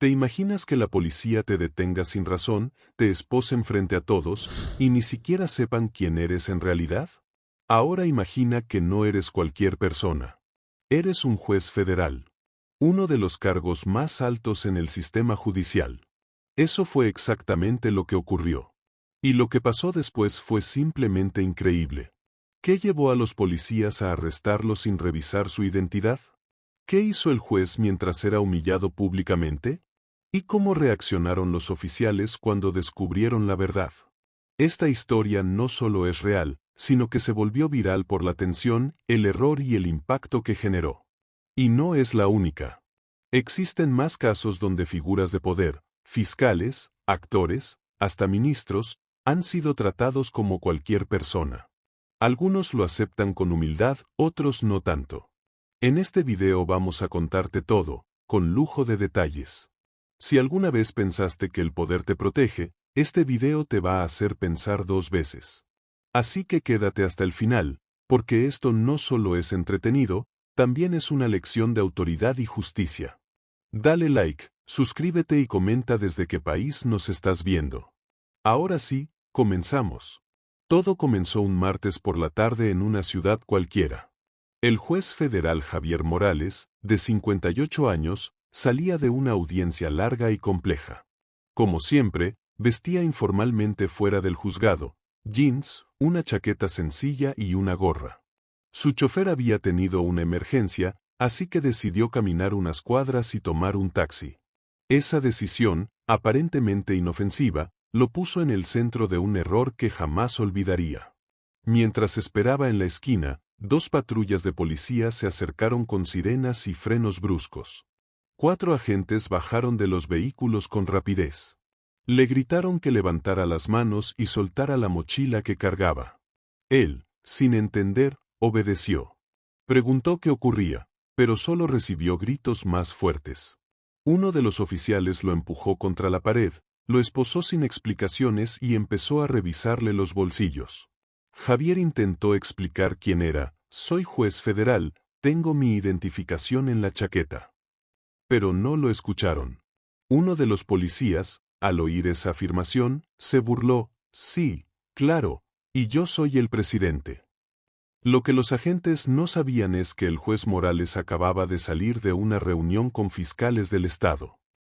¿Te imaginas que la policía te detenga sin razón, te esposen frente a todos, y ni siquiera sepan quién eres en realidad? Ahora imagina que no eres cualquier persona. Eres un juez federal. Uno de los cargos más altos en el sistema judicial. Eso fue exactamente lo que ocurrió. Y lo que pasó después fue simplemente increíble. ¿Qué llevó a los policías a arrestarlo sin revisar su identidad? ¿Qué hizo el juez mientras era humillado públicamente? ¿Y cómo reaccionaron los oficiales cuando descubrieron la verdad? Esta historia no solo es real, sino que se volvió viral por la tensión, el error y el impacto que generó. Y no es la única. Existen más casos donde figuras de poder, fiscales, actores, hasta ministros, han sido tratados como cualquier persona. Algunos lo aceptan con humildad, otros no tanto. En este video vamos a contarte todo, con lujo de detalles. Si alguna vez pensaste que el poder te protege, este video te va a hacer pensar 2 veces. Así que quédate hasta el final, porque esto no solo es entretenido, también es una lección de autoridad y justicia. Dale like, suscríbete y comenta desde qué país nos estás viendo. Ahora sí, comenzamos. Todo comenzó un martes por la tarde en una ciudad cualquiera. El juez federal Javier Morales, de 58 años, salía de una audiencia larga y compleja. Como siempre, vestía informalmente fuera del juzgado, jeans, una chaqueta sencilla y una gorra. Su chofer había tenido una emergencia, así que decidió caminar unas cuadras y tomar un taxi. Esa decisión, aparentemente inofensiva, lo puso en el centro de un error que jamás olvidaría. Mientras esperaba en la esquina, 2 patrullas de policía se acercaron con sirenas y frenos bruscos. 4 agentes bajaron de los vehículos con rapidez. Le gritaron que levantara las manos y soltara la mochila que cargaba. Él, sin entender, obedeció. Preguntó qué ocurría, pero solo recibió gritos más fuertes. Uno de los oficiales lo empujó contra la pared, lo esposó sin explicaciones y empezó a revisarle los bolsillos. Javier intentó explicar quién era: soy juez federal, tengo mi identificación en la chaqueta. Pero no lo escucharon. Uno de los policías, al oír esa afirmación, se burló: sí, claro, y yo soy el presidente. Lo que los agentes no sabían es que el juez Morales acababa de salir de una reunión con fiscales del estado.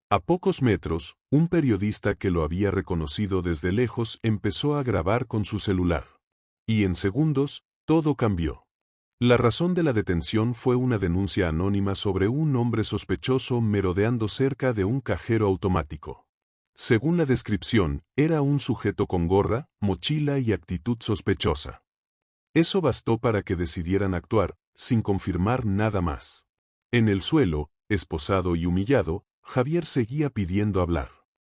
A pocos metros, un periodista que lo había reconocido desde lejos empezó a grabar con su celular. Y en segundos, todo cambió. La razón de la detención fue una denuncia anónima sobre un hombre sospechoso merodeando cerca de un cajero automático. Según la descripción, era un sujeto con gorra, mochila y actitud sospechosa. Eso bastó para que decidieran actuar, sin confirmar nada más. En el suelo, esposado y humillado, Javier seguía pidiendo hablar.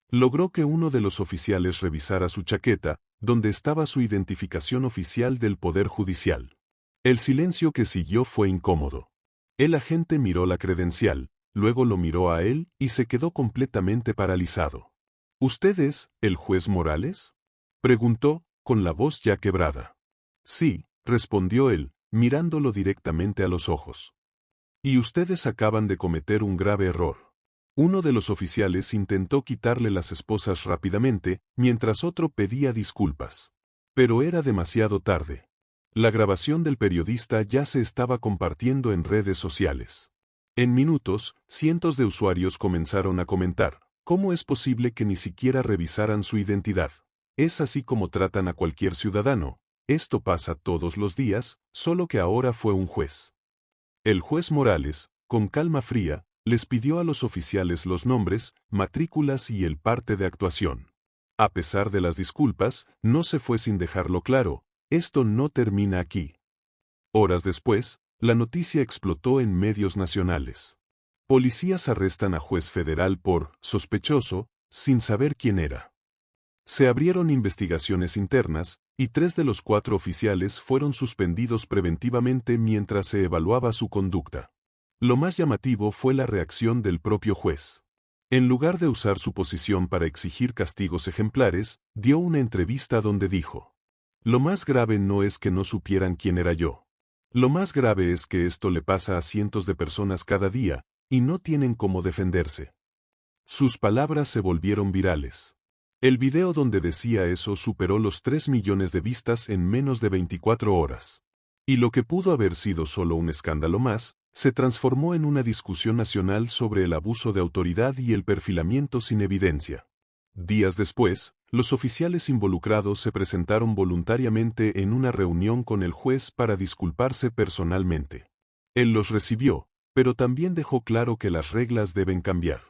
Logró que uno de los oficiales revisara su chaqueta, donde estaba su identificación oficial del Poder Judicial. El silencio que siguió fue incómodo. El agente miró la credencial, luego lo miró a él y se quedó completamente paralizado. ¿Usted es el juez Morales?, preguntó, con la voz ya quebrada. Sí, respondió él, mirándolo directamente a los ojos. Y ustedes acaban de cometer un grave error. Uno de los oficiales intentó quitarle las esposas rápidamente, mientras otro pedía disculpas. Pero era demasiado tarde. La grabación del periodista ya se estaba compartiendo en redes sociales. En minutos, cientos de usuarios comenzaron a comentar: ¿cómo es posible que ni siquiera revisaran su identidad? Es así como tratan a cualquier ciudadano. Esto pasa todos los días, solo que ahora fue un juez. El juez Morales, con calma fría, les pidió a los oficiales los nombres, matrículas y el parte de actuación. A pesar de las disculpas, no se fue sin dejarlo claro: esto no termina aquí. Horas después, la noticia explotó en medios nacionales. Policías arrestan a juez federal por sospechoso, sin saber quién era. Se abrieron investigaciones internas, y 3 de los 4 oficiales fueron suspendidos preventivamente mientras se evaluaba su conducta. Lo más llamativo fue la reacción del propio juez. En lugar de usar su posición para exigir castigos ejemplares, dio una entrevista donde dijo: lo más grave no es que no supieran quién era yo. Lo más grave es que esto le pasa a cientos de personas cada día, y no tienen cómo defenderse. Sus palabras se volvieron virales. El video donde decía eso superó los 3 millones de vistas en menos de 24 horas. Y lo que pudo haber sido solo un escándalo más, se transformó en una discusión nacional sobre el abuso de autoridad y el perfilamiento sin evidencia. Días después, los oficiales involucrados se presentaron voluntariamente en una reunión con el juez para disculparse personalmente. Él los recibió, pero también dejó claro que las reglas deben cambiar.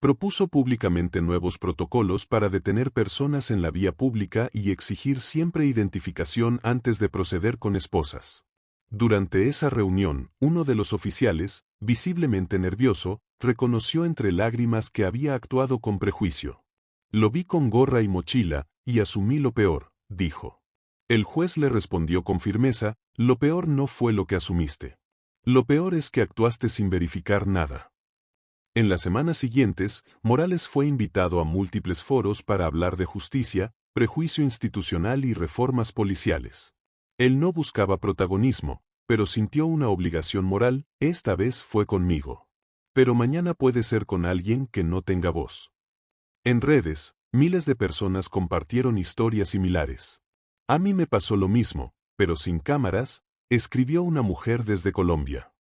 Propuso públicamente nuevos protocolos para detener personas en la vía pública y exigir siempre identificación antes de proceder con esposas. Durante esa reunión, uno de los oficiales, visiblemente nervioso, reconoció entre lágrimas que había actuado con prejuicio. Lo vi con gorra y mochila, y asumí lo peor, dijo. El juez le respondió con firmeza, lo peor no fue lo que asumiste. Lo peor es que actuaste sin verificar nada. En las semanas siguientes, Morales fue invitado a múltiples foros para hablar de justicia, prejuicio institucional y reformas policiales. Él no buscaba protagonismo, pero sintió una obligación moral, esta vez fue conmigo. Pero mañana puede ser con alguien que no tenga voz. En redes, miles de personas compartieron historias similares. A mí me pasó lo mismo, pero sin cámaras, escribió una mujer desde Colombia.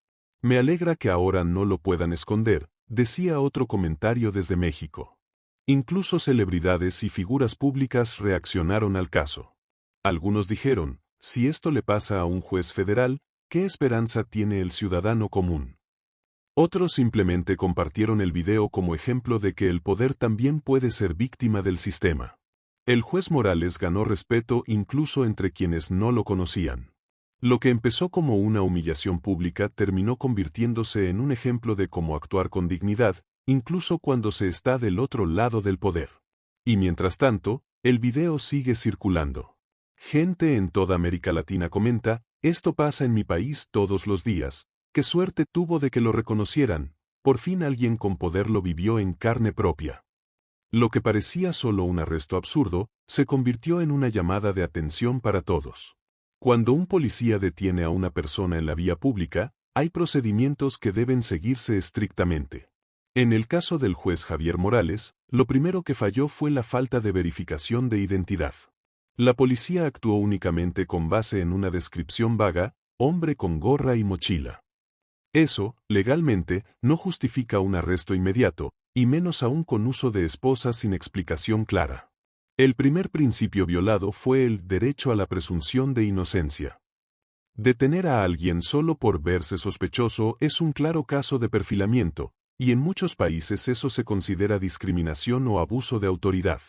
Me alegra que ahora no lo puedan esconder, decía otro comentario desde México. Incluso celebridades y figuras públicas reaccionaron al caso. Algunos dijeron, si esto le pasa a un juez federal, ¿qué esperanza tiene el ciudadano común? Otros simplemente compartieron el video como ejemplo de que el poder también puede ser víctima del sistema. El juez Morales ganó respeto incluso entre quienes no lo conocían. Lo que empezó como una humillación pública terminó convirtiéndose en un ejemplo de cómo actuar con dignidad, incluso cuando se está del otro lado del poder. Y mientras tanto, el video sigue circulando. Gente en toda América Latina comenta, esto pasa en mi país todos los días, qué suerte tuvo de que lo reconocieran, por fin alguien con poder lo vivió en carne propia. Lo que parecía solo un arresto absurdo, se convirtió en una llamada de atención para todos. Cuando un policía detiene a una persona en la vía pública, hay procedimientos que deben seguirse estrictamente. En el caso del juez Javier Morales, lo primero que falló fue la falta de verificación de identidad. La policía actuó únicamente con base en una descripción vaga, hombre con gorra y mochila. Eso, legalmente, no justifica un arresto inmediato, y menos aún con uso de esposas sin explicación clara. El primer principio violado fue el derecho a la presunción de inocencia. Detener a alguien solo por verse sospechoso es un claro caso de perfilamiento, y en muchos países eso se considera discriminación o abuso de autoridad.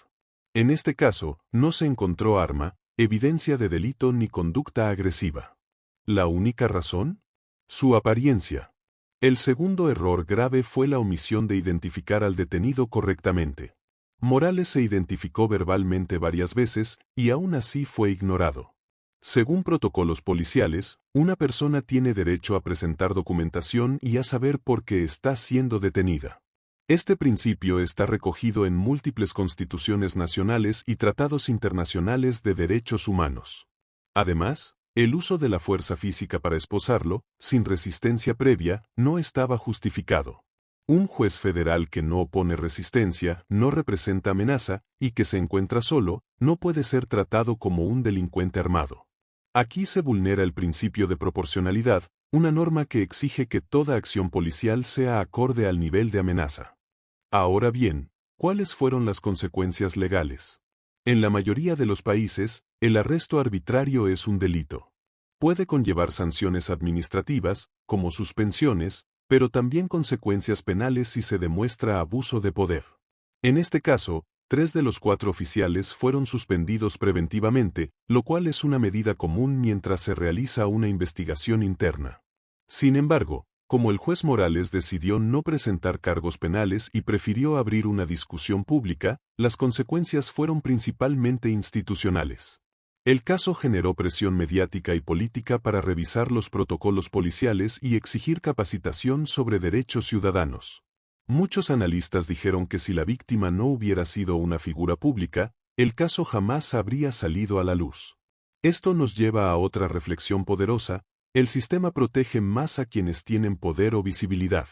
En este caso, no se encontró arma, evidencia de delito ni conducta agresiva. ¿La única razón? Su apariencia. El segundo error grave fue la omisión de identificar al detenido correctamente. Morales se identificó verbalmente varias veces, y aún así fue ignorado. Según protocolos policiales, una persona tiene derecho a presentar documentación y a saber por qué está siendo detenida. Este principio está recogido en múltiples constituciones nacionales y tratados internacionales de derechos humanos. Además, el uso de la fuerza física para esposarlo, sin resistencia previa, no estaba justificado. Un juez federal que no opone resistencia, no representa amenaza, y que se encuentra solo, no puede ser tratado como un delincuente armado. Aquí se vulnera el principio de proporcionalidad, una norma que exige que toda acción policial sea acorde al nivel de amenaza. Ahora bien, ¿cuáles fueron las consecuencias legales? En la mayoría de los países, el arresto arbitrario es un delito. Puede conllevar sanciones administrativas, como suspensiones, pero también consecuencias penales si se demuestra abuso de poder. En este caso, 3 de los 4 oficiales fueron suspendidos preventivamente, lo cual es una medida común mientras se realiza una investigación interna. Sin embargo, como el juez Morales decidió no presentar cargos penales y prefirió abrir una discusión pública, las consecuencias fueron principalmente institucionales. El caso generó presión mediática y política para revisar los protocolos policiales y exigir capacitación sobre derechos ciudadanos. Muchos analistas dijeron que si la víctima no hubiera sido una figura pública, el caso jamás habría salido a la luz. Esto nos lleva a otra reflexión poderosa: el sistema protege más a quienes tienen poder o visibilidad.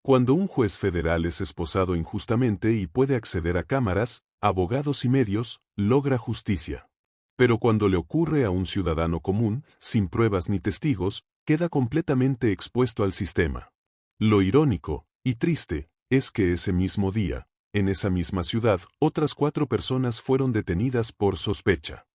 Cuando un juez federal es esposado injustamente y puede acceder a cámaras, abogados y medios, logra justicia. Pero cuando le ocurre a un ciudadano común, sin pruebas ni testigos, queda completamente expuesto al sistema. Lo irónico, y triste, es que ese mismo día, en esa misma ciudad, otras 4 personas fueron detenidas por sospecha.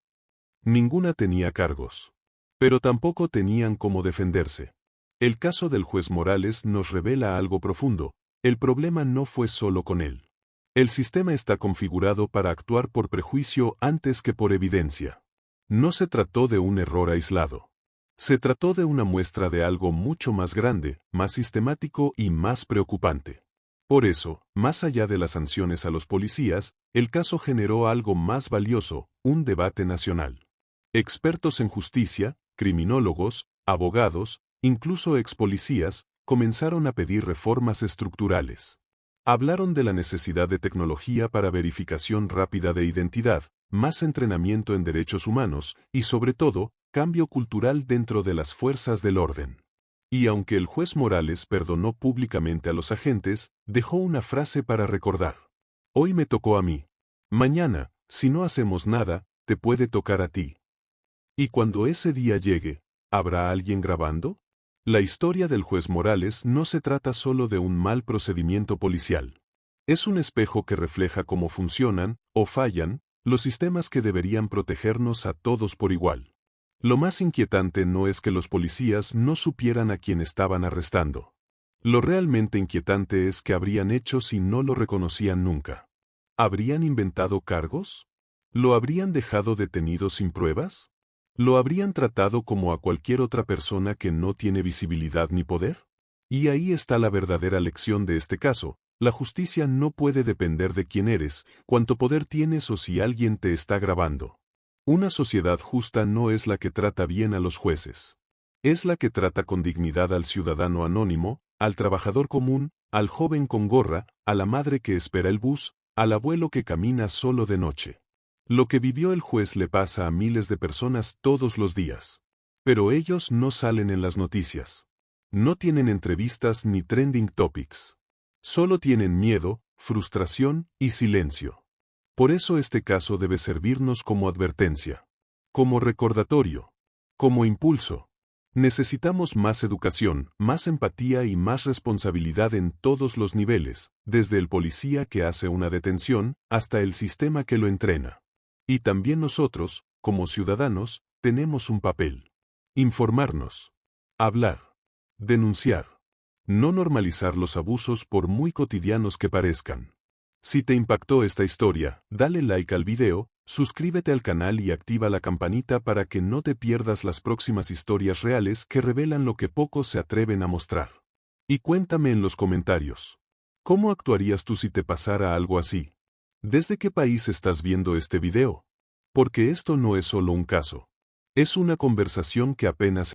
Ninguna tenía cargos. Pero tampoco tenían cómo defenderse. El caso del juez Morales nos revela algo profundo. El problema no fue solo con él. El sistema está configurado para actuar por prejuicio antes que por evidencia. No se trató de un error aislado. Se trató de una muestra de algo mucho más grande, más sistemático y más preocupante. Por eso, más allá de las sanciones a los policías, el caso generó algo más valioso, un debate nacional. Expertos en justicia, criminólogos, abogados, incluso expolicías, comenzaron a pedir reformas estructurales. Hablaron de la necesidad de tecnología para verificación rápida de identidad, más entrenamiento en derechos humanos y, sobre todo, cambio cultural dentro de las fuerzas del orden. Y aunque el juez Morales perdonó públicamente a los agentes, dejó una frase para recordar. Hoy me tocó a mí. Mañana, si no hacemos nada, te puede tocar a ti. Y cuando ese día llegue, ¿habrá alguien grabando? La historia del juez Morales no se trata solo de un mal procedimiento policial. Es un espejo que refleja cómo funcionan, o fallan, los sistemas que deberían protegernos a todos por igual. Lo más inquietante no es que los policías no supieran a quién estaban arrestando. Lo realmente inquietante es que habrían hecho si no lo reconocían nunca. ¿Habrían inventado cargos? ¿Lo habrían dejado detenido sin pruebas? ¿Lo habrían tratado como a cualquier otra persona que no tiene visibilidad ni poder? Y ahí está la verdadera lección de este caso. La justicia no puede depender de quién eres, cuánto poder tienes o si alguien te está grabando. Una sociedad justa no es la que trata bien a los jueces. Es la que trata con dignidad al ciudadano anónimo, al trabajador común, al joven con gorra, a la madre que espera el bus, al abuelo que camina solo de noche. Lo que vivió el juez le pasa a miles de personas todos los días. Pero ellos no salen en las noticias. No tienen entrevistas ni trending topics. Solo tienen miedo, frustración y silencio. Por eso este caso debe servirnos como advertencia, como recordatorio, como impulso. Necesitamos más educación, más empatía y más responsabilidad en todos los niveles, desde el policía que hace una detención hasta el sistema que lo entrena. Y también nosotros, como ciudadanos, tenemos un papel. Informarnos. Hablar. Denunciar. No normalizar los abusos por muy cotidianos que parezcan. Si te impactó esta historia, dale like al video, suscríbete al canal y activa la campanita para que no te pierdas las próximas historias reales que revelan lo que pocos se atreven a mostrar. Y cuéntame en los comentarios. ¿Cómo actuarías tú si te pasara algo así? ¿Desde qué país estás viendo este video? Porque esto no es solo un caso. Es una conversación que apenas